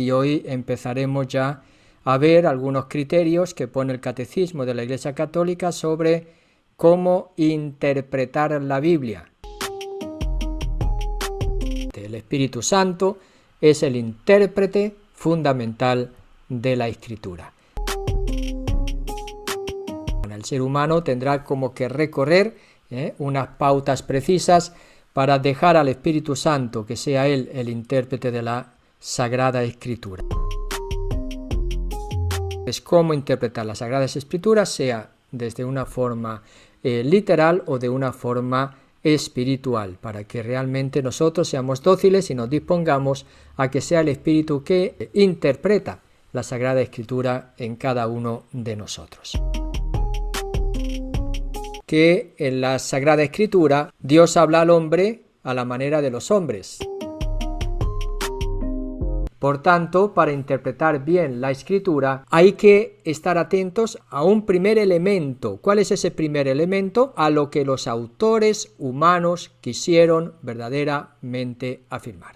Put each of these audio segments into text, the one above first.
y hoy empezaremos ya a ver algunos criterios que pone el Catecismo de la Iglesia Católica sobre cómo interpretar la Biblia. El Espíritu Santo es el intérprete fundamental de la Escritura. El ser humano tendrá como que recorrer unas pautas precisas para dejar al Espíritu Santo que sea Él el intérprete de la Sagrada Escritura. Es cómo interpretar las Sagradas Escrituras, sea desde una forma literal o de una forma espiritual, para que realmente nosotros seamos dóciles y nos dispongamos a que sea el Espíritu que interpreta la Sagrada Escritura en cada uno de nosotros. Que en la Sagrada Escritura Dios habla al hombre a la manera de los hombres. Por tanto, para interpretar bien la Escritura hay que estar atentos a un primer elemento. ¿Cuál es ese primer elemento? A lo que los autores humanos quisieron verdaderamente afirmar.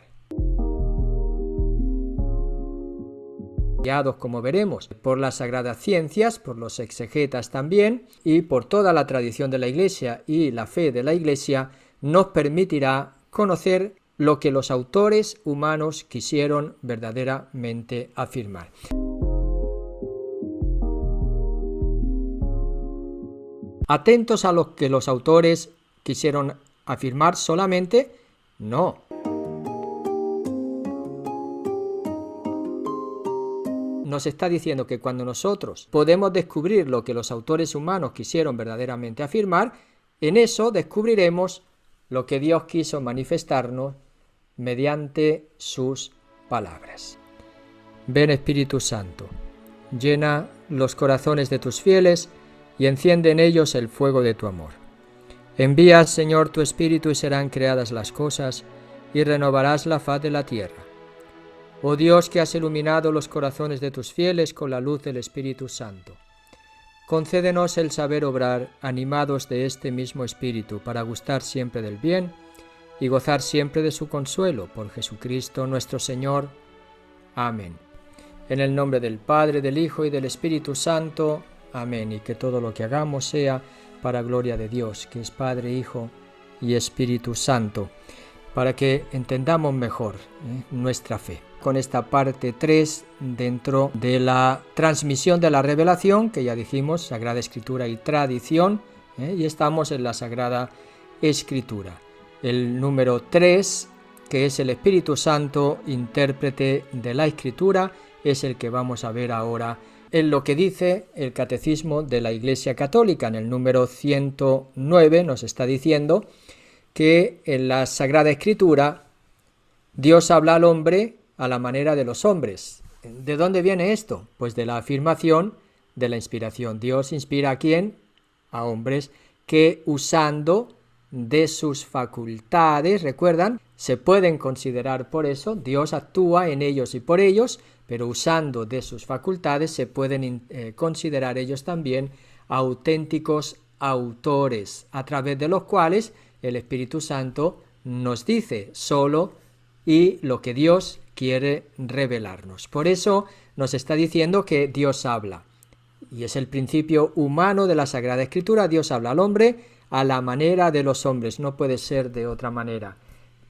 Guiados, como veremos, por las sagradas ciencias, por los exegetas también, y por toda la tradición de la Iglesia y la fe de la Iglesia, nos permitirá conocer lo que los autores humanos quisieron verdaderamente afirmar. ¿Atentos a lo que los autores quisieron afirmar solamente? No. Nos está diciendo que cuando nosotros podemos descubrir lo que los autores humanos quisieron verdaderamente afirmar, en eso descubriremos lo que Dios quiso manifestarnos mediante sus palabras. Ven, Espíritu Santo, llena los corazones de tus fieles y enciende en ellos el fuego de tu amor. Envía, Señor, tu Espíritu y serán creadas las cosas y renovarás la faz de la tierra. Oh Dios, que has iluminado los corazones de tus fieles con la luz del Espíritu Santo, concédenos el saber obrar, animados de este mismo Espíritu, para gustar siempre del bien y gozar siempre de su consuelo, por Jesucristo nuestro Señor. Amén. En el nombre del Padre, del Hijo y del Espíritu Santo. Amén. Y que todo lo que hagamos sea para gloria de Dios, que es Padre, Hijo y Espíritu Santo, para que entendamos mejor nuestra fe. Con esta parte 3 dentro de la transmisión de la revelación, que ya dijimos, Sagrada Escritura y tradición, y estamos en la Sagrada Escritura. El número 3, que es el Espíritu Santo, intérprete de la Escritura, es el que vamos a ver ahora en lo que dice el Catecismo de la Iglesia Católica. En el número 109 nos está diciendo que en la Sagrada Escritura Dios habla al hombre a la manera de los hombres. ¿De dónde viene esto? Pues de la afirmación de la inspiración. Dios inspira ¿a quién? A hombres que usando de sus facultades, recuerdan, se pueden considerar por eso, Dios actúa en ellos y por ellos, pero usando de sus facultades se pueden considerar ellos también auténticos autores, a través de los cuales el Espíritu Santo nos dice solo y lo que Dios quiere revelarnos. Por eso nos está diciendo que Dios habla, y es el principio humano de la Sagrada Escritura. Dios habla al hombre a la manera de los hombres, no puede ser de otra manera.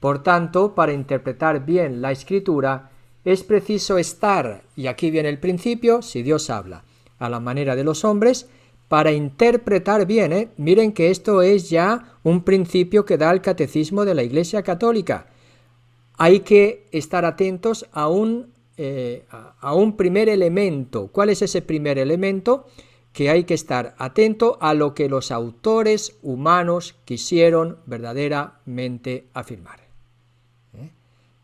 Por tanto, para interpretar bien la Escritura es preciso estar, y aquí viene el principio, si Dios habla a la manera de los hombres, para interpretar bien, miren que esto es ya un principio que da el Catecismo de la Iglesia Católica. Hay que estar atentos a un primer elemento. ¿Cuál es ese primer elemento? Que hay que estar atento a lo que los autores humanos quisieron verdaderamente afirmar.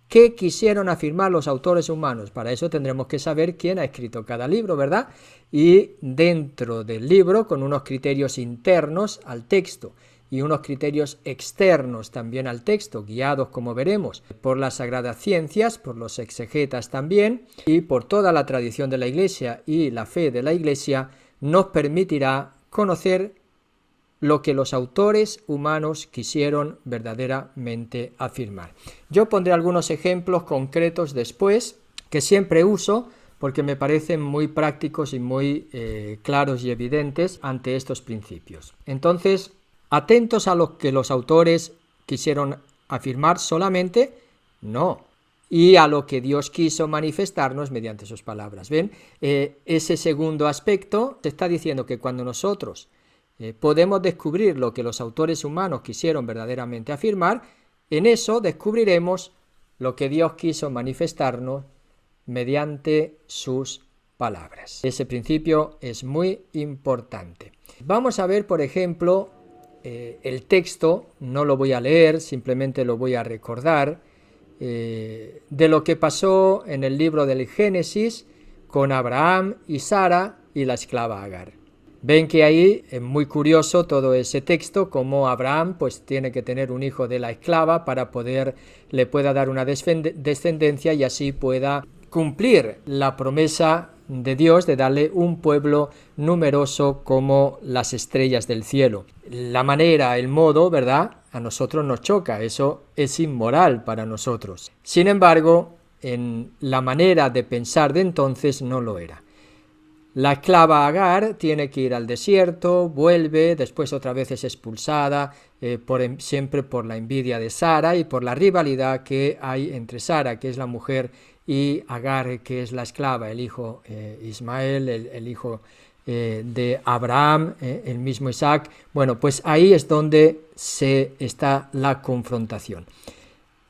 ¿Qué quisieron afirmar los autores humanos? Para eso tendremos que saber quién ha escrito cada libro, ¿verdad? Y dentro del libro, con unos criterios internos al texto y unos criterios externos también al texto, guiados, como veremos, por las sagradas ciencias, por los exegetas también, y por toda la tradición de la Iglesia y la fe de la Iglesia, nos permitirá conocer lo que los autores humanos quisieron verdaderamente afirmar. Yo pondré algunos ejemplos concretos después, que siempre uso porque me parecen muy prácticos y muy claros y evidentes ante estos principios. Entonces, atentos a lo que los autores quisieron afirmar solamente, no, y a lo que Dios quiso manifestarnos mediante sus palabras. ¿Ven? Ese segundo aspecto está diciendo que cuando nosotros podemos descubrir lo que los autores humanos quisieron verdaderamente afirmar, en eso descubriremos lo que Dios quiso manifestarnos mediante sus palabras. Ese principio es muy importante. Vamos a ver, por ejemplo, el texto, no lo voy a leer, simplemente lo voy a recordar, de lo que pasó en el libro del Génesis con Abraham y Sara y la esclava Agar. Ven que ahí es muy curioso todo ese texto, como Abraham pues tiene que tener un hijo de la esclava para le pueda dar una descendencia y así pueda cumplir la promesa de Dios de darle un pueblo numeroso como las estrellas del cielo. La manera, el modo, ¿verdad? A nosotros nos choca, eso es inmoral para nosotros. Sin embargo, en la manera de pensar de entonces no lo era. La esclava Agar tiene que ir al desierto, vuelve, después otra vez es expulsada, siempre por la envidia de Sara y por la rivalidad que hay entre Sara, que es la mujer, y Agar, que es la esclava, el hijo Ismael, el hijo de Abraham, el mismo Isaac. Bueno, pues ahí es donde está la confrontación.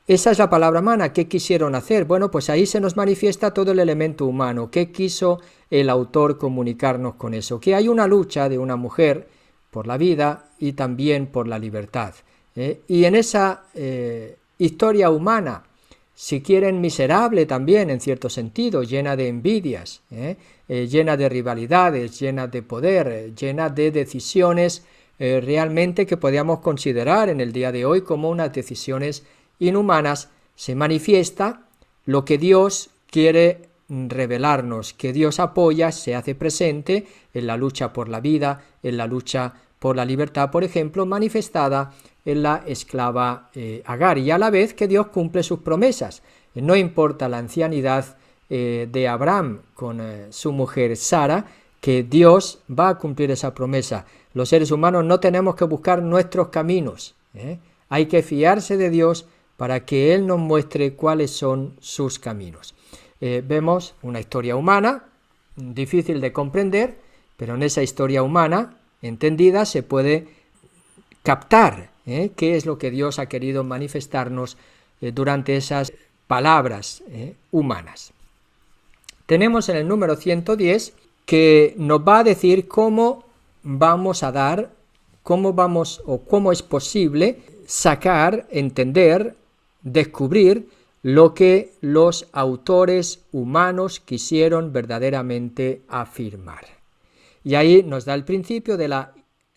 Esa es la palabra humana. ¿Qué quisieron hacer? Bueno, pues ahí se nos manifiesta todo el elemento humano. ¿Qué quiso el autor comunicarnos con eso? Que hay una lucha de una mujer por la vida y también por la libertad. Y en esa historia humana, si quieren miserable también en cierto sentido, llena de envidias, llena de rivalidades, llena de poder, llena de decisiones realmente que podríamos considerar en el día de hoy como unas decisiones inhumanas, se manifiesta lo que Dios quiere revelarnos, que Dios apoya, se hace presente en la lucha por la vida, en la lucha por la libertad, por ejemplo, manifestada en la esclava Agar, y a la vez que Dios cumple sus promesas. No importa la ancianidad de Abraham con su mujer Sara, que Dios va a cumplir esa promesa. Los seres humanos no tenemos que buscar nuestros caminos, hay que fiarse de Dios para que Él nos muestre cuáles son sus caminos. Vemos una historia humana, difícil de comprender, pero en esa historia humana, entendida, se puede captar qué es lo que Dios ha querido manifestarnos durante esas palabras humanas. Tenemos en el número 110 que nos va a decir cómo vamos a dar, cómo es posible sacar, entender, descubrir lo que los autores humanos quisieron verdaderamente afirmar. Y ahí nos da el principio de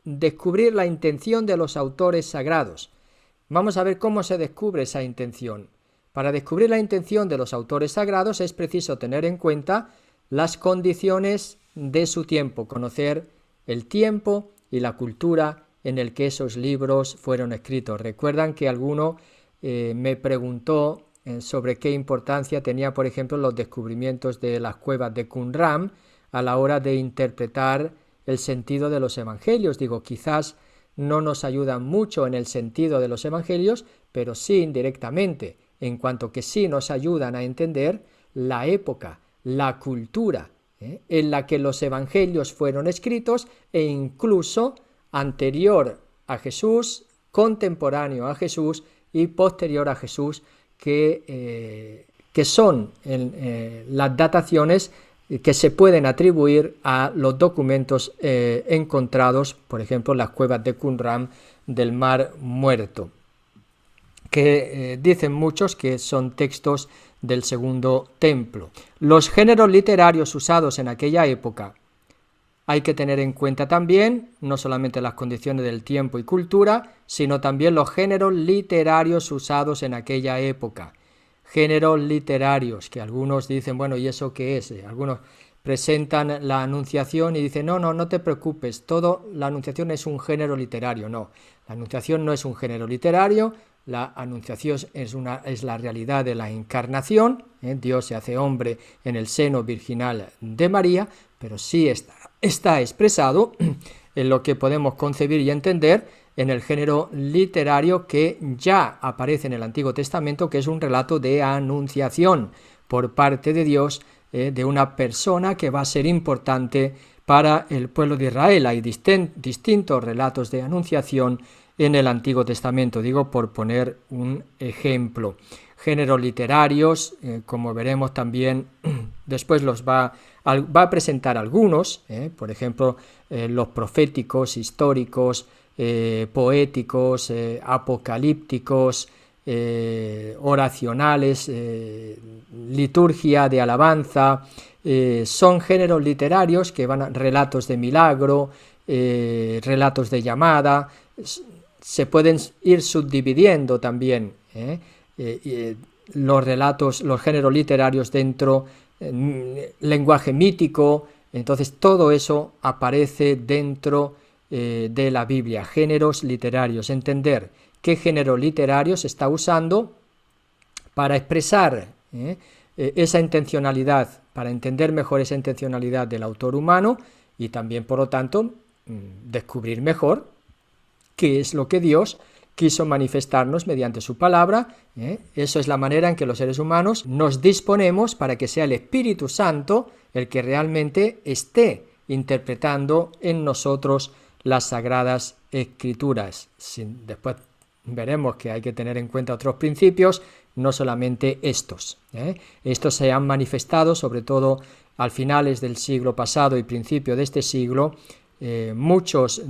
descubrir la intención de los autores sagrados. Vamos a ver cómo se descubre esa intención. Para descubrir la intención de los autores sagrados es preciso tener en cuenta las condiciones de su tiempo, conocer el tiempo y la cultura en el que esos libros fueron escritos. Recuerdan que alguno me preguntó sobre qué importancia tenía, por ejemplo, los descubrimientos de las cuevas de Qumran a la hora de interpretar el sentido de los evangelios. Digo, quizás no nos ayudan mucho en el sentido de los evangelios, pero sí indirectamente, en cuanto que sí nos ayudan a entender la época, la cultura en la que los evangelios fueron escritos e incluso anterior a Jesús, contemporáneo a Jesús y posterior a Jesús, que son las dataciones que se pueden atribuir a los documentos encontrados, por ejemplo, en las cuevas de Qumran del Mar Muerto, que dicen muchos que son textos del Segundo Templo. Los géneros literarios usados en aquella época hay que tener en cuenta también no solamente las condiciones del tiempo y cultura, sino también los géneros literarios usados en aquella época. Géneros literarios, que algunos dicen, bueno, ¿y eso qué es? Algunos presentan la Anunciación y dicen, no te preocupes, la Anunciación es un género literario. No, la Anunciación no es un género literario, La anunciación es la realidad de la encarnación, Dios se hace hombre en el seno virginal de María, pero sí está expresado en lo que podemos concebir y entender en el género literario que ya aparece en el Antiguo Testamento, que es un relato de anunciación por parte de Dios de una persona que va a ser importante para el pueblo de Israel. Hay distintos relatos de anunciación en el Antiguo Testamento, digo por poner un ejemplo. Géneros literarios, como veremos también, después va a presentar algunos, por ejemplo, los proféticos, históricos, poéticos, apocalípticos, oracionales, liturgia de alabanza, son géneros literarios que van a relatos de milagro, relatos de llamada, se pueden ir subdividiendo también los relatos, los géneros literarios dentro lenguaje mítico. Entonces todo eso aparece dentro de la Biblia. Géneros literarios, entender qué género literario se está usando para expresar esa intencionalidad, para entender mejor esa intencionalidad del autor humano y también, por lo tanto, descubrir mejor qué es lo que Dios quiso manifestarnos mediante su palabra. Eso es la manera en que los seres humanos nos disponemos para que sea el Espíritu Santo el que realmente esté interpretando en nosotros las Sagradas Escrituras. Después veremos que hay que tener en cuenta otros principios, no solamente estos. Estos se han manifestado sobre todo al finales del siglo pasado y principio de este siglo. Muchos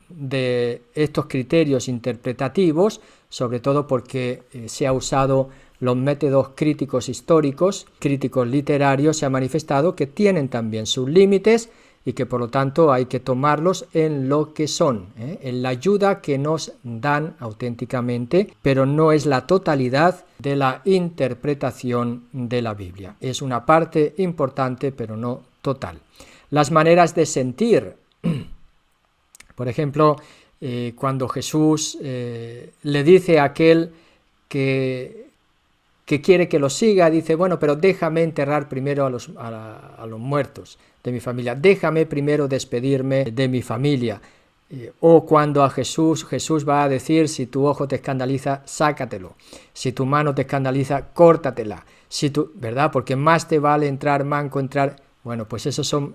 de estos criterios interpretativos, sobre todo porque se ha usado los métodos críticos históricos, críticos literarios, se ha manifestado que tienen también sus límites y que por lo tanto hay que tomarlos en lo que son, en la ayuda que nos dan auténticamente, pero no es la totalidad de la interpretación de la Biblia. Es una parte importante, pero no total. Las maneras de sentir. Por ejemplo, cuando Jesús le dice a aquel que quiere que lo siga, dice, bueno, pero déjame enterrar primero a los muertos de mi familia, déjame primero despedirme de mi familia. O cuando a Jesús va a decir, si tu ojo te escandaliza, sácatelo, si tu mano te escandaliza, córtatela, ¿verdad? Porque más te vale entrar manco, Bueno, pues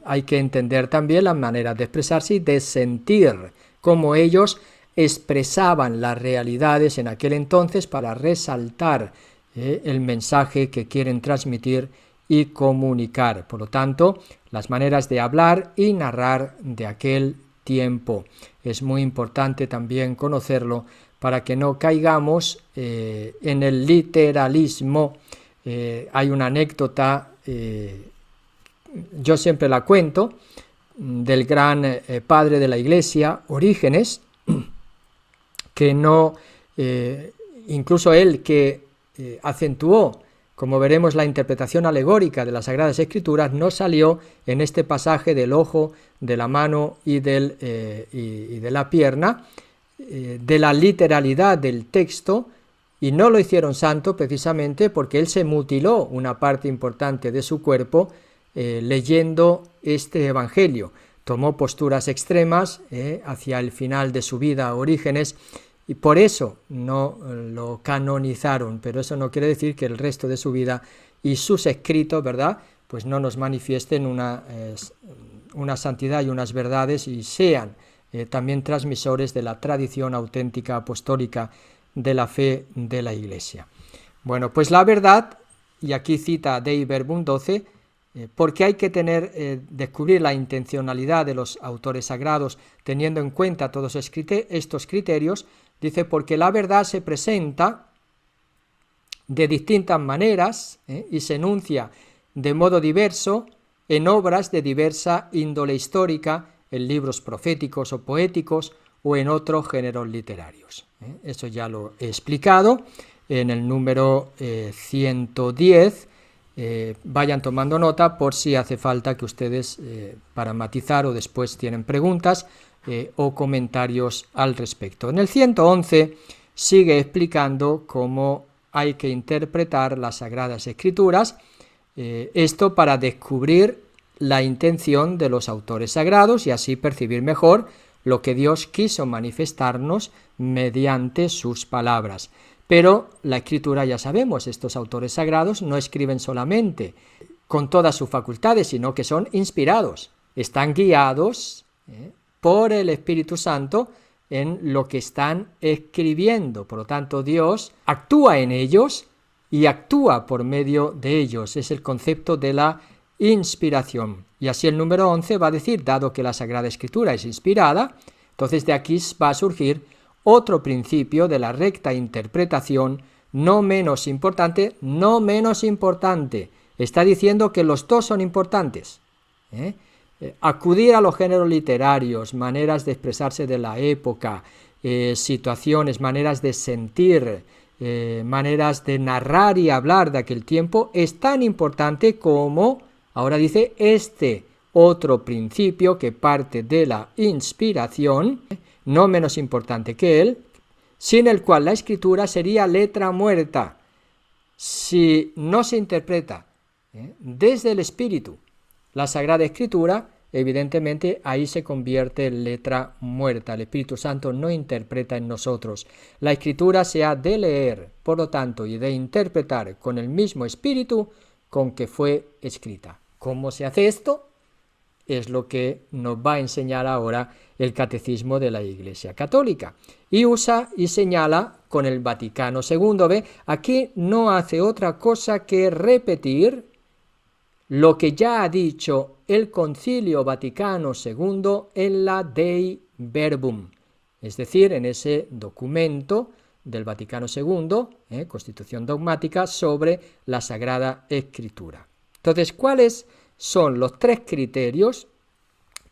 hay que entender también las maneras de expresarse y de sentir, cómo ellos expresaban las realidades en aquel entonces para resaltar el mensaje que quieren transmitir y comunicar. Por lo tanto, las maneras de hablar y narrar de aquel tiempo. Es muy importante también conocerlo para que no caigamos en el literalismo. Hay una anécdota, yo siempre la cuento, del gran padre de la Iglesia, Orígenes, que no, incluso él que acentuó, como veremos, la interpretación alegórica de las Sagradas Escrituras, no salió en este pasaje del ojo, de la mano y de la pierna, de la literalidad del texto, y no lo hicieron santo precisamente porque él se mutiló una parte importante de su cuerpo leyendo este evangelio. Tomó posturas extremas hacia el final de su vida, Orígenes, y por eso no lo canonizaron, pero eso no quiere decir que el resto de su vida y sus escritos, ¿verdad?, pues no nos manifiesten una santidad y unas verdades y sean también transmisores de la tradición auténtica apostólica de la fe de la Iglesia. Bueno, pues la verdad, y aquí cita Dei Verbum 12, porque hay que descubrir la intencionalidad de los autores sagrados teniendo en cuenta todos estos criterios. Dice, porque la verdad se presenta de distintas maneras y se enuncia de modo diverso en obras de diversa índole histórica, en libros proféticos o poéticos o en otros géneros literarios. Eso ya lo he explicado en el número 110. Vayan tomando nota por si hace falta que ustedes, para matizar o después tienen preguntas o comentarios al respecto. En el 111 sigue explicando cómo hay que interpretar las Sagradas Escrituras, esto para descubrir la intención de los autores sagrados y así percibir mejor lo que Dios quiso manifestarnos mediante sus palabras. Pero la Escritura, ya sabemos, estos autores sagrados no escriben solamente con todas sus facultades, sino que son inspirados, están guiados por el Espíritu Santo en lo que están escribiendo. Por lo tanto, Dios actúa en ellos y actúa por medio de ellos. Es el concepto de la inspiración. Y así el número 11 va a decir, dado que la Sagrada Escritura es inspirada, entonces de aquí va a surgir otro principio de la recta interpretación, no menos importante, Está diciendo que los dos son importantes. Acudir a los géneros literarios, maneras de expresarse de la época, situaciones, maneras de sentir, maneras de narrar y hablar de aquel tiempo, es tan importante como, ahora dice, este otro principio que parte de la inspiración, no menos importante que él, sin el cual la Escritura sería letra muerta. Si no se interpreta desde el Espíritu la Sagrada Escritura, evidentemente ahí se convierte en letra muerta. El Espíritu Santo no interpreta en nosotros. La Escritura se ha de leer, por lo tanto, y de interpretar con el mismo Espíritu con que fue escrita. ¿Cómo se hace esto? Es lo que nos va a enseñar ahora el Catecismo de la Iglesia Católica. Y usa y señala con el Vaticano II. ¿Ve? Aquí no hace otra cosa que repetir lo que ya ha dicho el Concilio Vaticano II en la Dei Verbum, es decir, en ese documento del Vaticano II, Constitución Dogmática, sobre la Sagrada Escritura. Entonces, ¿cuáles son los tres criterios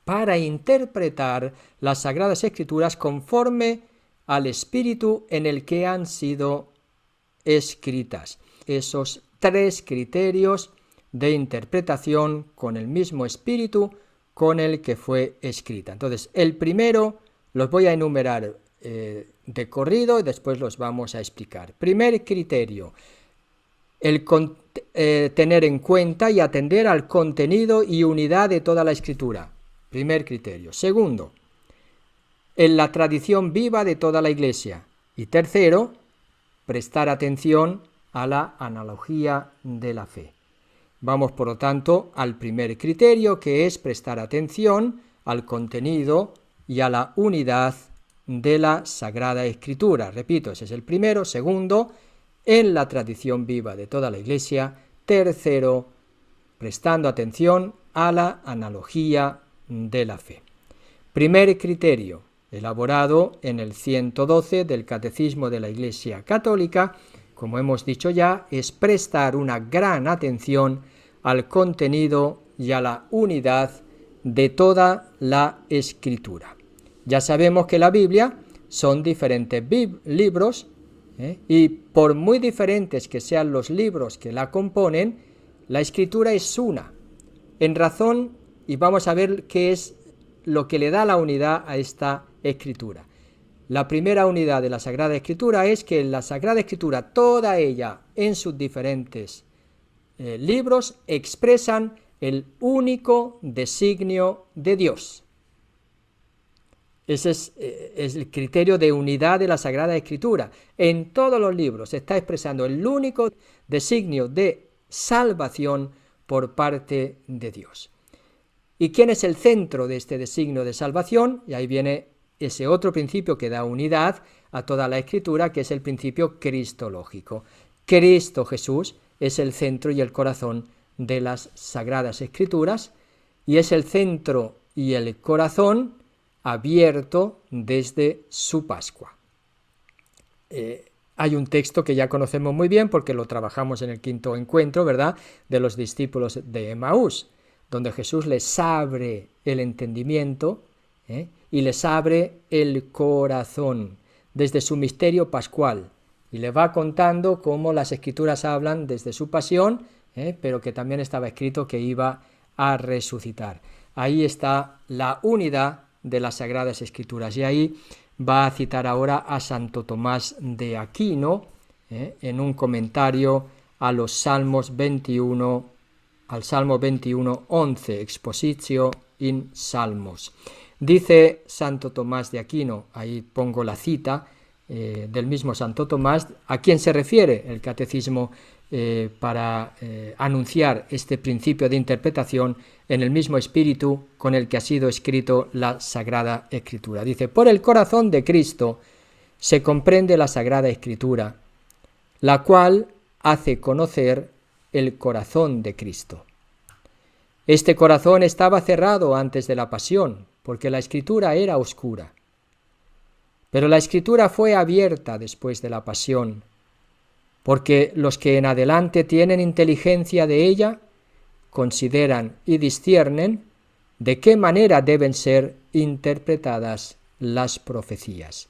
para interpretar las Sagradas Escrituras conforme al espíritu en el que han sido escritas? Esos tres criterios de interpretación con el mismo espíritu con el que fue escrita. Entonces, el primero los voy a enumerar de corrido y después los vamos a explicar. Primer criterio, el tener en cuenta y atender al contenido y unidad de toda la Escritura. Primer criterio. Segundo, en la tradición viva de toda la Iglesia. Y tercero, prestar atención a la analogía de la fe. Vamos, por lo tanto, al primer criterio, que es prestar atención al contenido y a la unidad de la Sagrada Escritura. Repito, ese es el primero. Segundo, en la tradición viva de toda la Iglesia. Tercero, prestando atención a la analogía de la fe. Primer criterio, elaborado en el 112 del Catecismo de la Iglesia Católica, como hemos dicho ya, es prestar una gran atención al contenido y a la unidad de toda la Escritura. Ya sabemos que la Biblia son diferentes libros, y por muy diferentes que sean los libros que la componen, la Escritura es una. En razón, y vamos a ver qué es lo que le da la unidad a esta Escritura. La primera unidad de la Sagrada Escritura es que la Sagrada Escritura, toda ella en sus diferentes libros, expresan el único designio de Dios. Ese es el criterio de unidad de la Sagrada Escritura. En todos los libros se está expresando el único designio de salvación por parte de Dios. ¿Y quién es el centro de este designio de salvación? Y ahí viene ese otro principio que da unidad a toda la Escritura, que es el principio cristológico. Cristo Jesús es el centro y el corazón de las Sagradas Escrituras, y es el centro y el corazón abierto desde su Pascua. Hay un texto que ya conocemos muy bien porque lo trabajamos en el quinto encuentro, ¿verdad?, de los discípulos de Emaús, donde Jesús les abre el entendimiento y les abre el corazón desde su misterio pascual, y le va contando cómo las Escrituras hablan desde su pasión, pero que también estaba escrito que iba a resucitar. Ahí está la unidad de las Sagradas Escrituras, y ahí va a citar ahora a Santo Tomás de Aquino, en un comentario a los Salmos 21, al Salmo 21, 11, Expositio in Salmos. Dice Santo Tomás de Aquino, ahí pongo la cita del mismo Santo Tomás, ¿a quién se refiere el catecismo para anunciar este principio de interpretación en el mismo espíritu con el que ha sido escrito la Sagrada Escritura? Dice, por el corazón de Cristo se comprende la Sagrada Escritura, la cual hace conocer el corazón de Cristo. Este corazón estaba cerrado antes de la pasión, porque la Escritura era oscura. Pero la Escritura fue abierta después de la pasión, porque los que en adelante tienen inteligencia de ella consideran y disciernen de qué manera deben ser interpretadas las profecías.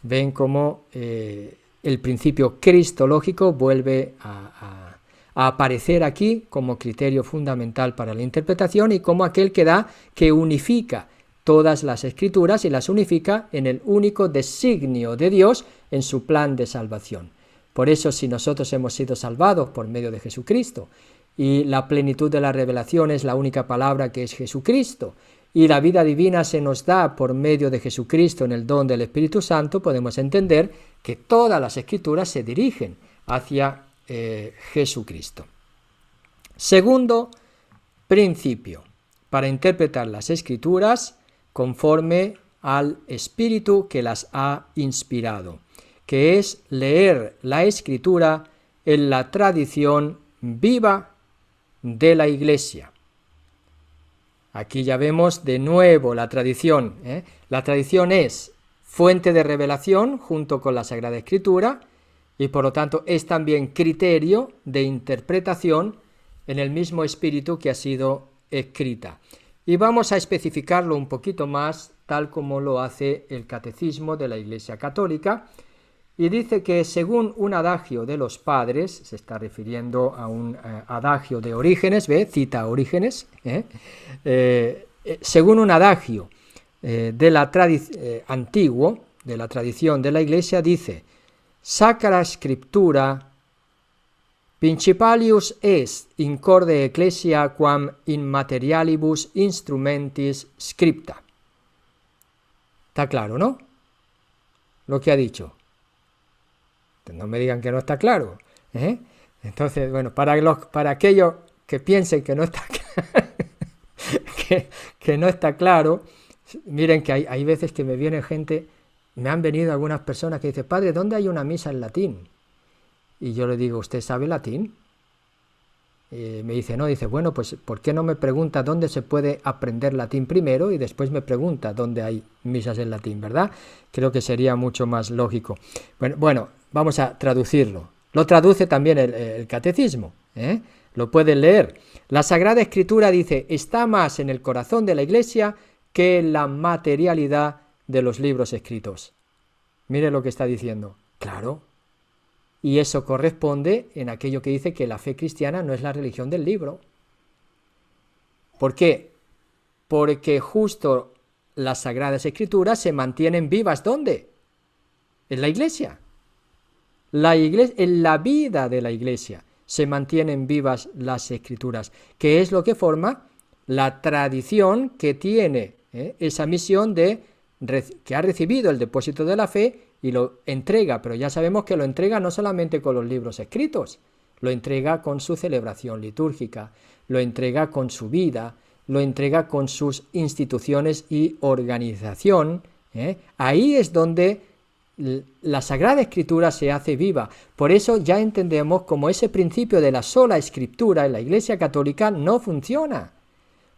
Ven cómo el principio cristológico vuelve a aparecer aquí como criterio fundamental para la interpretación y como aquel que unifica todas las escrituras y las unifica en el único designio de Dios en su plan de salvación. Por eso, si nosotros hemos sido salvados por medio de Jesucristo y la plenitud de la revelación es la única palabra que es Jesucristo, y la vida divina se nos da por medio de Jesucristo en el don del Espíritu Santo, podemos entender que todas las escrituras se dirigen hacia Jesucristo. Segundo principio, para interpretar las escrituras conforme al Espíritu que las ha inspirado, que es leer la Escritura en la tradición viva de la Iglesia. Aquí ya vemos de nuevo la tradición. La tradición es fuente de revelación junto con la Sagrada Escritura y por lo tanto es también criterio de interpretación en el mismo espíritu que ha sido escrita. Y vamos a especificarlo un poquito más, tal como lo hace el Catecismo de la Iglesia Católica, y dice que según un adagio de los padres, se está refiriendo a un adagio de Orígenes, cita a Orígenes, según un adagio antiguo, de la tradición de la Iglesia, dice: Sacra Scriptura principalius est in corde ecclesia quam in materialibus instrumentis scripta. Está claro, ¿no? Lo que ha dicho. No me digan que no está claro. Entonces, bueno, para aquellos que piensen que no está claro, que no está claro, miren que hay veces que me viene gente, me han venido algunas personas que dicen: padre, ¿dónde hay una misa en latín? Y yo le digo: ¿usted sabe latín? Me dice: no. Dice: bueno, pues ¿por qué no me pregunta dónde se puede aprender latín primero y después me pregunta dónde hay misas en latín, ¿verdad? Creo que sería mucho más lógico. Bueno, vamos a traducirlo. Lo traduce también el catecismo, lo pueden leer. La Sagrada Escritura, dice, está más en el corazón de la Iglesia que en la materialidad de los libros escritos. Mire lo que está diciendo. Claro. Y eso corresponde en aquello que dice que la fe cristiana no es la religión del libro. ¿Por qué? Porque justo las Sagradas Escrituras se mantienen vivas, ¿dónde? En la Iglesia. En la vida de la Iglesia se mantienen vivas las Escrituras, que es lo que forma la tradición que tiene esa misión que ha recibido el depósito de la fe y lo entrega, pero ya sabemos que lo entrega no solamente con los libros escritos, lo entrega con su celebración litúrgica, lo entrega con su vida, lo entrega con sus instituciones y organización. Ahí es donde la Sagrada Escritura se hace viva. Por eso ya entendemos cómo ese principio de la sola Escritura en la Iglesia Católica no funciona,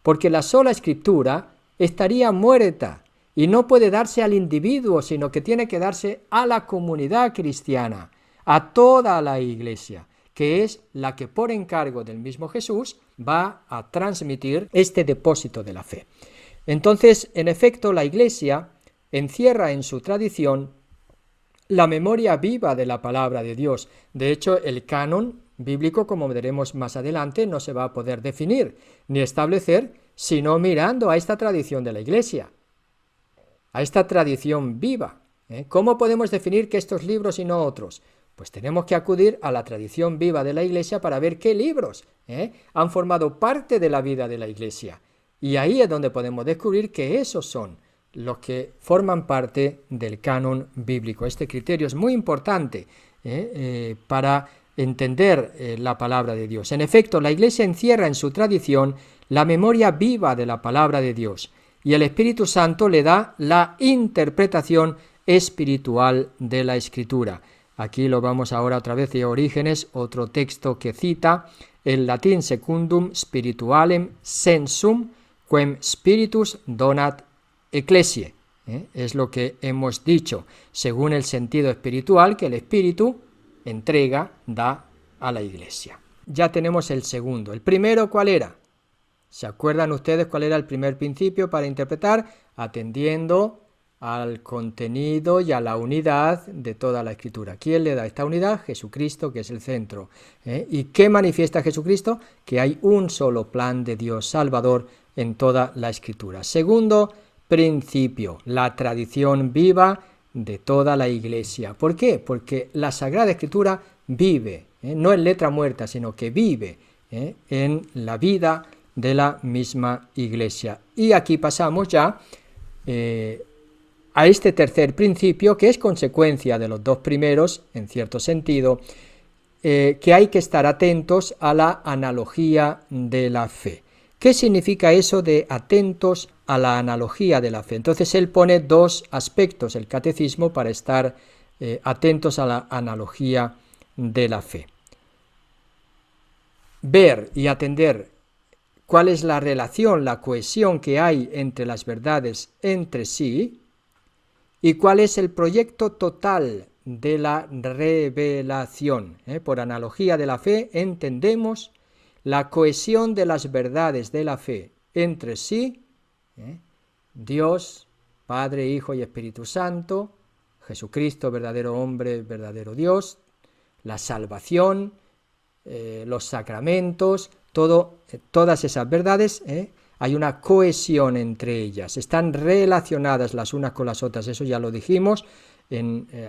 porque la sola Escritura estaría muerta y no puede darse al individuo, sino que tiene que darse a la comunidad cristiana, a toda la Iglesia, que es la que por encargo del mismo Jesús va a transmitir este depósito de la fe. Entonces, en efecto, la Iglesia encierra en su tradición la memoria viva de la palabra de Dios. De hecho, el canon bíblico, como veremos más adelante, no se va a poder definir ni establecer sino mirando a esta tradición de la Iglesia, a esta tradición viva, ¿Cómo podemos definir que estos libros y no otros? Pues tenemos que acudir a la tradición viva de la Iglesia para ver qué libros han formado parte de la vida de la Iglesia. Y ahí es donde podemos descubrir que esos son los que forman parte del canon bíblico. Este criterio es muy importante para entender la palabra de Dios. En efecto, la Iglesia encierra en su tradición la memoria viva de la palabra de Dios y el Espíritu Santo le da la interpretación espiritual de la Escritura. Aquí lo vamos ahora otra vez de Orígenes, otro texto que cita el latín secundum spiritualem sensum quem spiritus donat ecclesiae. Es lo que hemos dicho, según el sentido espiritual que el Espíritu entrega, da a la Iglesia. Ya tenemos el segundo. ¿El primero cuál era? ¿Se acuerdan ustedes cuál era el primer principio para interpretar? Atendiendo al contenido y a la unidad de toda la Escritura. ¿Quién le da esta unidad? Jesucristo, que es el centro. ¿Y qué manifiesta Jesucristo? Que hay un solo plan de Dios Salvador en toda la Escritura. Segundo principio, la tradición viva de toda la Iglesia. ¿Por qué? Porque la Sagrada Escritura vive, no en letra muerta, sino que vive en la vida de la misma Iglesia. Y aquí pasamos ya a este tercer principio, que es consecuencia de los dos primeros, en cierto sentido, que hay que estar atentos a la analogía de la fe. ¿Qué significa eso de atentos a la analogía de la fe? Entonces él pone dos aspectos, el catecismo, para estar atentos a la analogía de la fe. Ver y atender cuál es la relación, la cohesión que hay entre las verdades entre sí y cuál es el proyecto total de la revelación. Por analogía de la fe entendemos la cohesión de las verdades de la fe entre sí, Dios, Padre, Hijo y Espíritu Santo, Jesucristo, verdadero hombre, verdadero Dios, la salvación, los sacramentos, todas esas verdades, hay una cohesión entre ellas, están relacionadas las unas con las otras, eso ya lo dijimos,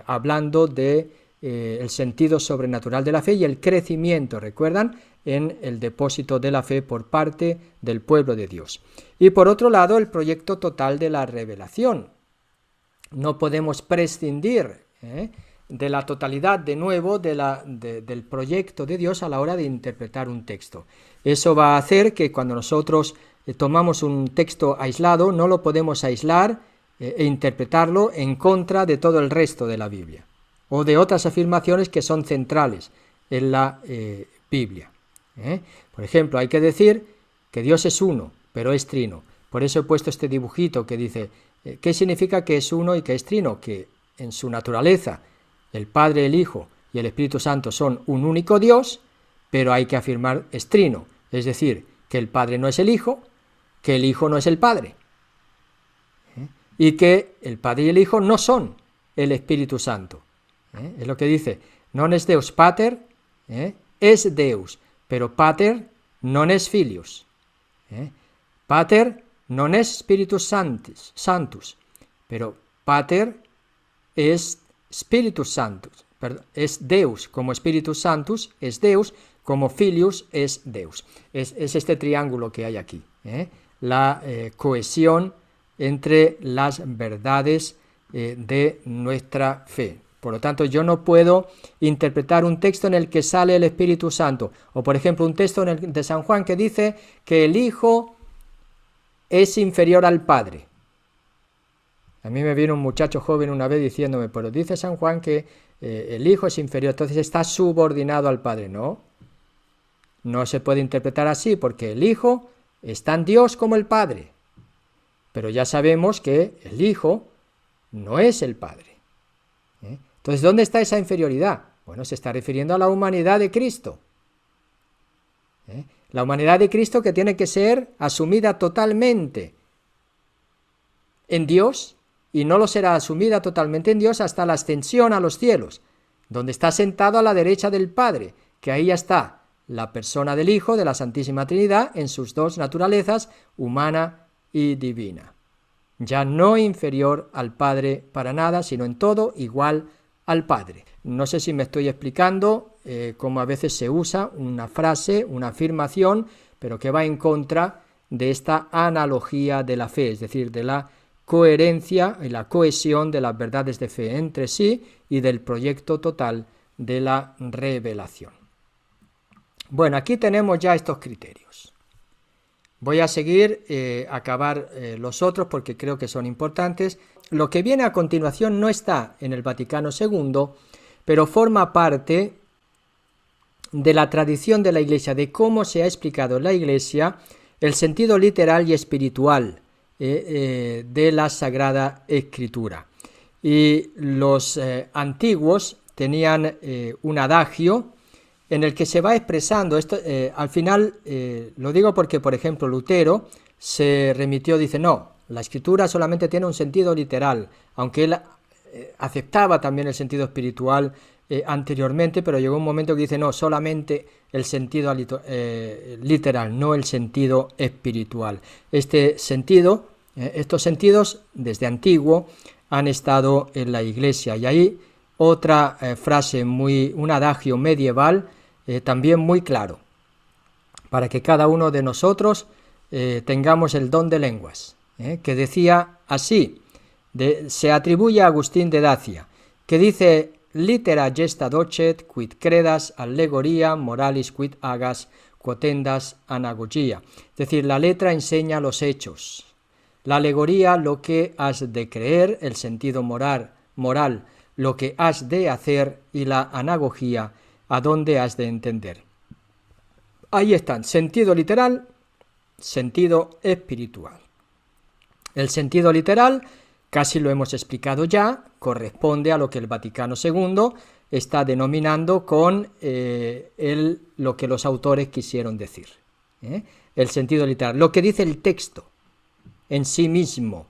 hablando de el sentido sobrenatural de la fe y el crecimiento, ¿recuerdan?, en el depósito de la fe por parte del pueblo de Dios. Y por otro lado, el proyecto total de la revelación. No podemos prescindir de la totalidad, de nuevo, del proyecto de Dios a la hora de interpretar un texto. Eso va a hacer que cuando nosotros tomamos un texto aislado, no lo podemos aislar e interpretarlo en contra de todo el resto de la Biblia, o de otras afirmaciones que son centrales en la Biblia. Por ejemplo, hay que decir que Dios es uno, pero es trino. Por eso he puesto este dibujito que dice, ¿qué significa que es uno y que es trino? Que en su naturaleza el Padre, el Hijo y el Espíritu Santo son un único Dios, pero hay que afirmar es trino, es decir, que el Padre no es el Hijo, que el Hijo no es el Padre, y que el Padre y el Hijo no son el Espíritu Santo. Es lo que dice, non es Deus Pater, es Deus, pero Pater non es Filius. Pater non es Spiritus Sanctus, pero Pater es Spiritus Sanctus, es Deus, como Spiritus Sanctus es Deus, como Filius es Deus. Es este triángulo que hay aquí, la cohesión entre las verdades de nuestra fe. Por lo tanto, yo no puedo interpretar un texto en el que sale el Espíritu Santo, o por ejemplo un texto de San Juan que dice que el Hijo es inferior al Padre. A mí me vino un muchacho joven una vez diciéndome, pero dice San Juan que el Hijo es inferior, entonces está subordinado al Padre. No se puede interpretar así, porque el Hijo es tan Dios como el Padre. Pero ya sabemos que el Hijo no es el Padre. Entonces, ¿dónde está esa inferioridad? Bueno, se está refiriendo a la humanidad de Cristo. La humanidad de Cristo que tiene que ser asumida totalmente en Dios, y no lo será asumida totalmente en Dios hasta la ascensión a los cielos, donde está sentado a la derecha del Padre, que ahí ya está la persona del Hijo de la Santísima Trinidad en sus dos naturalezas, humana y divina. ya no inferior al Padre para nada, sino en todo igual al Padre. No sé si me estoy explicando, cómo a veces se usa una frase, una afirmación, pero que va en contra de esta analogía de la fe, es decir, de la coherencia y la cohesión de las verdades de fe entre sí y del proyecto total de la revelación. Bueno, aquí tenemos ya estos criterios. Voy a seguir, acabar los otros porque creo que son importantes. Lo que viene a continuación no está en el Vaticano II, pero forma parte de la tradición de la Iglesia, de cómo se ha explicado en la Iglesia el sentido literal y espiritual de la Sagrada Escritura. Y los antiguos tenían un adagio en el que se va expresando esto. Al final, lo digo porque, por ejemplo, Lutero se remitió, dice, no, la Escritura solamente tiene un sentido literal, aunque él aceptaba también el sentido espiritual anteriormente, pero llegó un momento que dice, no, solamente el sentido literal, no el sentido espiritual. Este sentido, estos sentidos, desde antiguo, han estado en la Iglesia. Y ahí otra frase, un adagio medieval, también muy claro, para que cada uno de nosotros tengamos el don de lenguas, que decía así, se atribuye a Agustín de Dacia, que dice, litera gesta docet, quid credas, allegoria, moralis quid hagas, quotendas anagogia. Es decir, la letra enseña los hechos, la alegoría lo que has de creer, el sentido moral lo que has de hacer, y la anagogía a dónde has de entender. Ahí están, sentido literal, sentido espiritual. El sentido literal, casi lo hemos explicado ya, corresponde a lo que el Vaticano II está denominando con lo que los autores quisieron decir. El sentido literal, lo que dice el texto en sí mismo,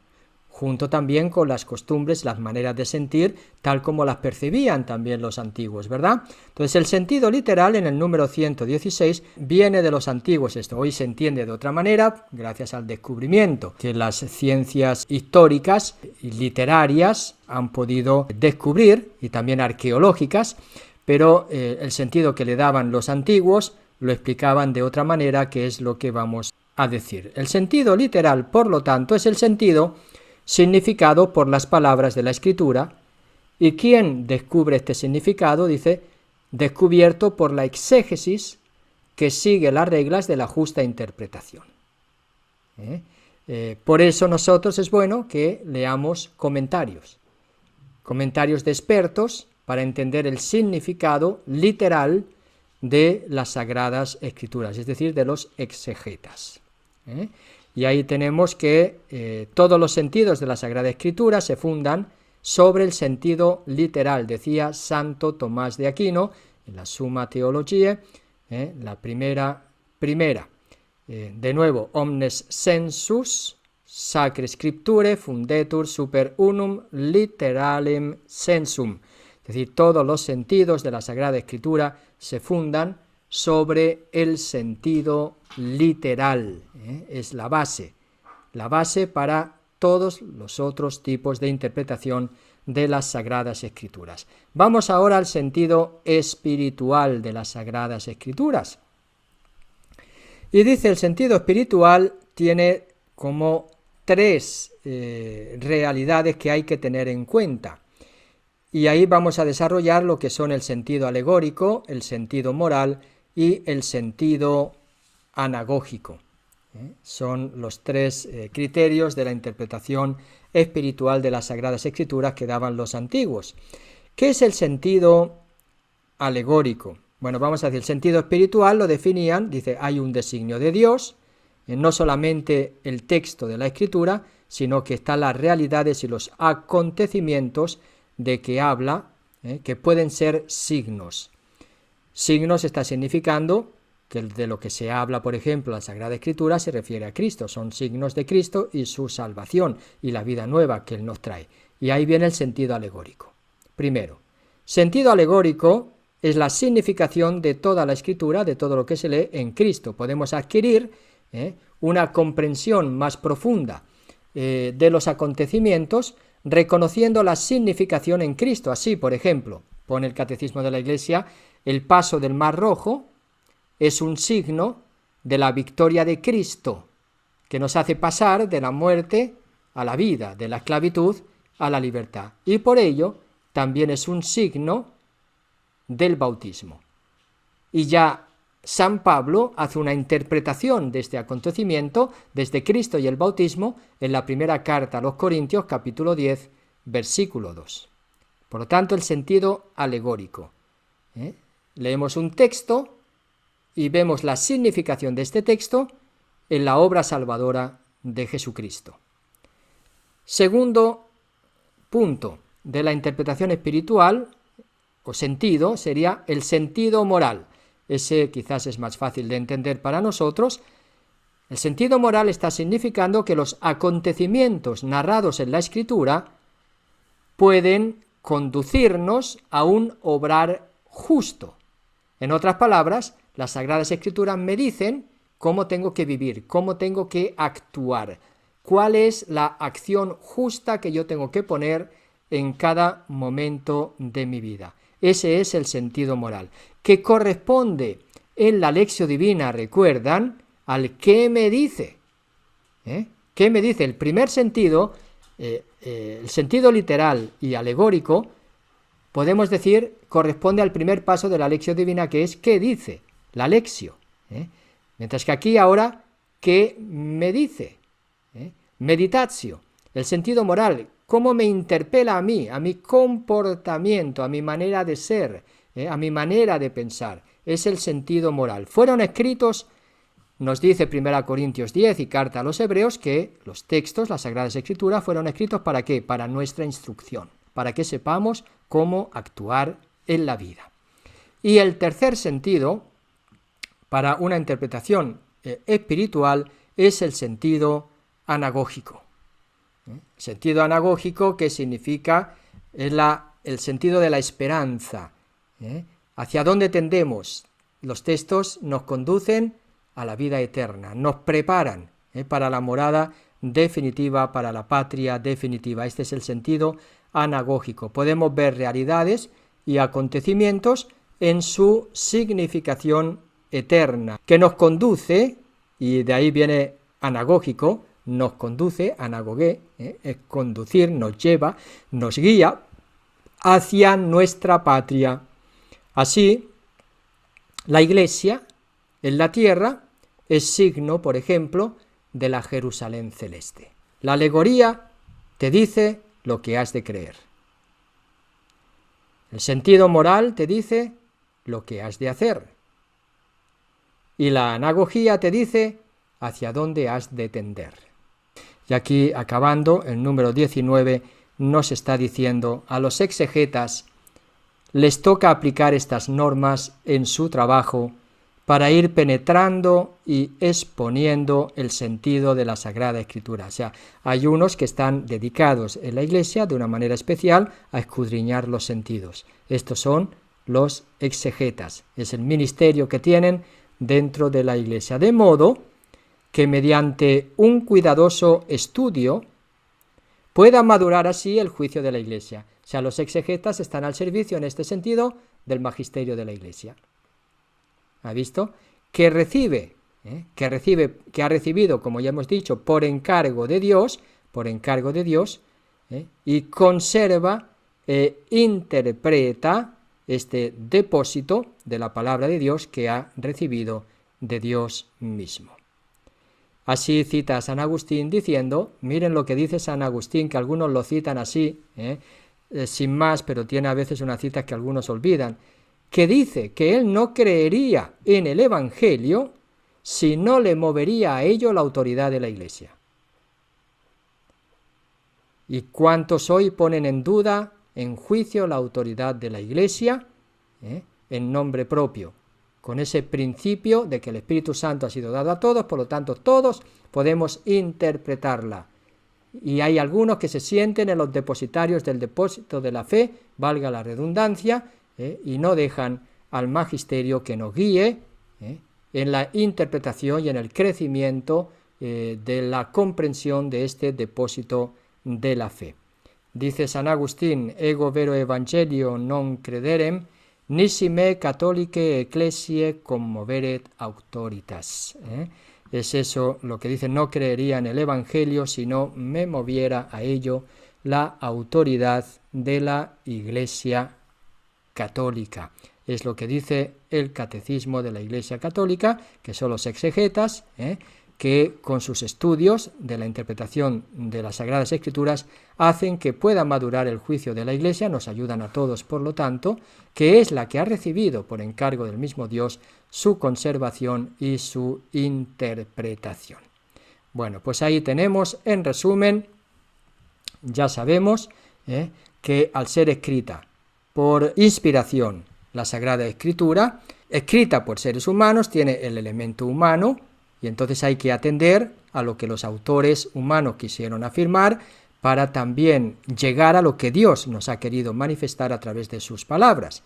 junto también con las costumbres, las maneras de sentir, tal como las percibían también los antiguos, ¿verdad? Entonces el sentido literal en el número 116 viene de los antiguos. Esto hoy se entiende de otra manera, gracias al descubrimiento que las ciencias históricas y literarias han podido descubrir, y también arqueológicas, pero el sentido que le daban los antiguos lo explicaban de otra manera, que es lo que vamos a decir. El sentido literal, por lo tanto, es el sentido significado por las palabras de la Escritura, y quien descubre este significado, dice, descubierto por la exégesis que sigue las reglas de la justa interpretación. Por eso nosotros es bueno que leamos comentarios de expertos para entender el significado literal de las Sagradas Escrituras, es decir, de los exegetas. Y ahí tenemos que todos los sentidos de la Sagrada Escritura se fundan sobre el sentido literal, decía Santo Tomás de Aquino en la Summa Theologiae, la primera. De nuevo, omnes sensus sacrae scripturae fundetur super unum literalem sensum. Es decir, todos los sentidos de la Sagrada Escritura se fundan sobre el sentido literal. Es la base para todos los otros tipos de interpretación de las Sagradas Escrituras. Vamos ahora al sentido espiritual de las Sagradas Escrituras. Y dice, el sentido espiritual tiene como tres realidades que hay que tener en cuenta. Y ahí vamos a desarrollar lo que son el sentido alegórico, el sentido moral y el sentido anagógico. Son los tres criterios de la interpretación espiritual de las Sagradas Escrituras que daban los antiguos. ¿Qué es el sentido alegórico? Bueno, vamos a decir, el sentido espiritual lo definían, dice, hay un designio de Dios, no solamente el texto de la Escritura, sino que están las realidades y los acontecimientos de que habla, que pueden ser signos. Signos está significando que de lo que se habla, por ejemplo, la Sagrada Escritura se refiere a Cristo, son signos de Cristo y su salvación y la vida nueva que Él nos trae. Y ahí viene el sentido alegórico. Primero, sentido alegórico es la significación de toda la Escritura, de todo lo que se lee en Cristo. Podemos adquirir una comprensión más profunda de los acontecimientos, reconociendo la significación en Cristo. Así, por ejemplo, pone el Catecismo de la Iglesia, el paso del Mar Rojo es un signo de la victoria de Cristo, que nos hace pasar de la muerte a la vida, de la esclavitud a la libertad. Y por ello también es un signo del bautismo. Y ya San Pablo hace una interpretación de este acontecimiento desde Cristo y el bautismo en la primera carta a los Corintios, capítulo 10, versículo 2. Por lo tanto, el sentido alegórico. Leemos un texto y vemos la significación de este texto en la obra salvadora de Jesucristo. Segundo punto de la interpretación espiritual o sentido sería el sentido moral. Ese quizás es más fácil de entender para nosotros. El sentido moral está significando que los acontecimientos narrados en la Escritura pueden conducirnos a un obrar justo. En otras palabras, las Sagradas Escrituras me dicen cómo tengo que vivir, cómo tengo que actuar, cuál es la acción justa que yo tengo que poner en cada momento de mi vida. Ese es el sentido moral, que corresponde en la Lectio Divina, recuerdan, al ¿qué me dice? ¿Qué me dice? El primer sentido, el sentido literal y alegórico, podemos decir, corresponde al primer paso de la Lectio Divina, que es ¿qué dice? La Lectio. Mientras que aquí ahora, ¿qué me dice? Meditatio, el sentido moral, cómo me interpela a mí, a mi comportamiento, a mi manera de ser, a mi manera de pensar, es el sentido moral. Fueron escritos, nos dice 1 Corintios 10 y carta a los Hebreos, que los textos, las Sagradas Escrituras, fueron escritos ¿para qué? Para nuestra instrucción, para que sepamos cómo actuar en la vida. Y el tercer sentido, para una interpretación espiritual, es el sentido anagógico. El sentido anagógico, que significa el sentido de la esperanza. ¿Hacia dónde tendemos? Los textos nos conducen a la vida eterna, nos preparan para la morada definitiva, para la patria definitiva. Este es el sentido anagógico. Podemos ver realidades y acontecimientos en su significación eterna, que nos conduce, y de ahí viene anagógico, nos conduce, anagogué, es conducir, nos lleva, nos guía hacia nuestra patria. Así, la Iglesia en la tierra es signo, por ejemplo, de la Jerusalén celeste. La alegoría te dice lo que has de creer. El sentido moral te dice lo que has de hacer. Y la anagogía te dice hacia dónde has de tender. Y aquí, acabando, el número 19 nos está diciendo: a los exegetas les toca aplicar estas normas en su trabajo para ir penetrando y exponiendo el sentido de la Sagrada Escritura. O sea, hay unos que están dedicados en la Iglesia de una manera especial a escudriñar los sentidos. Estos son los exegetas. Es el ministerio que tienen dentro de la Iglesia. De modo que mediante un cuidadoso estudio pueda madurar así el juicio de la Iglesia. O sea, los exegetas están al servicio en este sentido del magisterio de la Iglesia. ¿Ha visto? Que ha recibido, como ya hemos dicho, por encargo de Dios, y conserva e interpreta este depósito de la palabra de Dios que ha recibido de Dios mismo. Así cita a San Agustín diciendo, miren lo que dice San Agustín, que algunos lo citan así, sin más, pero tiene a veces unas citas que algunos olvidan, que dice que él no creería en el Evangelio si no le movería a ello la autoridad de la Iglesia. ¿Y cuántos hoy ponen en duda, en juicio, la autoridad de la Iglesia en nombre propio? Con ese principio de que el Espíritu Santo ha sido dado a todos, por lo tanto todos podemos interpretarla. Y hay algunos que se sienten en los depositarios del depósito de la fe, valga la redundancia, y no dejan al magisterio que nos guíe en la interpretación y en el crecimiento de la comprensión de este depósito de la fe. Dice San Agustín: ego vero evangelio non crederem, nisi me catholicae ecclesiae commoveret auctoritas. Es eso lo que dice: no creería en el evangelio si no me moviera a ello la autoridad de la Iglesia católica. Es lo que dice el Catecismo de la Iglesia Católica, que son los exegetas, que con sus estudios de la interpretación de las Sagradas Escrituras hacen que pueda madurar el juicio de la Iglesia, nos ayudan a todos, por lo tanto, que es la que ha recibido por encargo del mismo Dios su conservación y su interpretación. Bueno, pues ahí tenemos, en resumen, ya sabemos que al ser escrita por inspiración la Sagrada Escritura, escrita por seres humanos, tiene el elemento humano, y entonces hay que atender a lo que los autores humanos quisieron afirmar para también llegar a lo que Dios nos ha querido manifestar a través de sus palabras.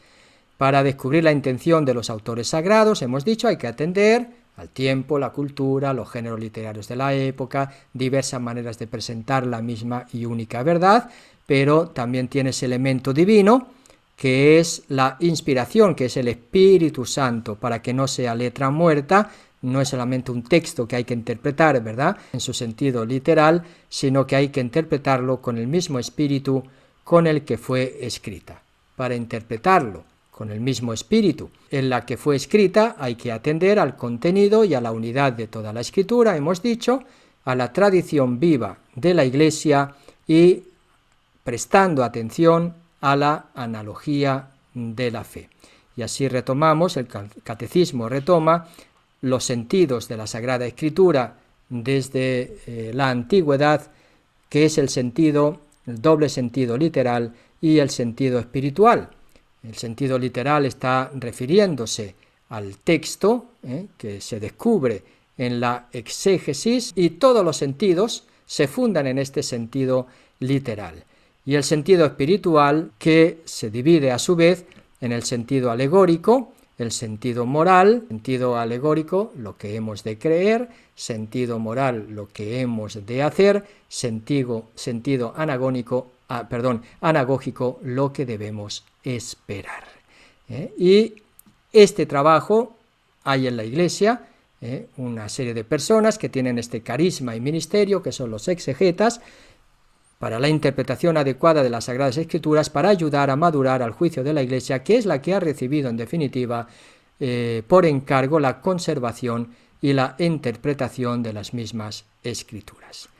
Para descubrir la intención de los autores sagrados, hemos dicho, hay que atender al tiempo, la cultura, los géneros literarios de la época, diversas maneras de presentar la misma y única verdad, pero también tiene ese elemento divino, que es la inspiración, que es el Espíritu Santo, para que no sea letra muerta. No es solamente un texto que hay que interpretar, ¿verdad?, en su sentido literal, sino que hay que interpretarlo con el mismo espíritu con el que fue escrita. Para interpretarlo con el mismo espíritu en la que fue escrita, hay que atender al contenido y a la unidad de toda la Escritura, hemos dicho, a la tradición viva de la Iglesia y prestando atención a la analogía de la fe. Y así retomamos, el Catecismo retoma los sentidos de la Sagrada Escritura desde la antigüedad, que es el doble sentido literal y el sentido espiritual. El sentido literal está refiriéndose al texto que se descubre en la exégesis, y todos los sentidos se fundan en este sentido literal. Y el sentido espiritual, que se divide a su vez en el sentido alegórico, el sentido moral, sentido alegórico, lo que hemos de creer, sentido moral, lo que hemos de hacer, sentido anagógico, lo que debemos esperar. Y este trabajo hay en la Iglesia una serie de personas que tienen este carisma y ministerio, que son los exegetas, para la interpretación adecuada de las Sagradas Escrituras, para ayudar a madurar al juicio de la Iglesia, que es la que ha recibido en definitiva por encargo la conservación y la interpretación de las mismas Escrituras.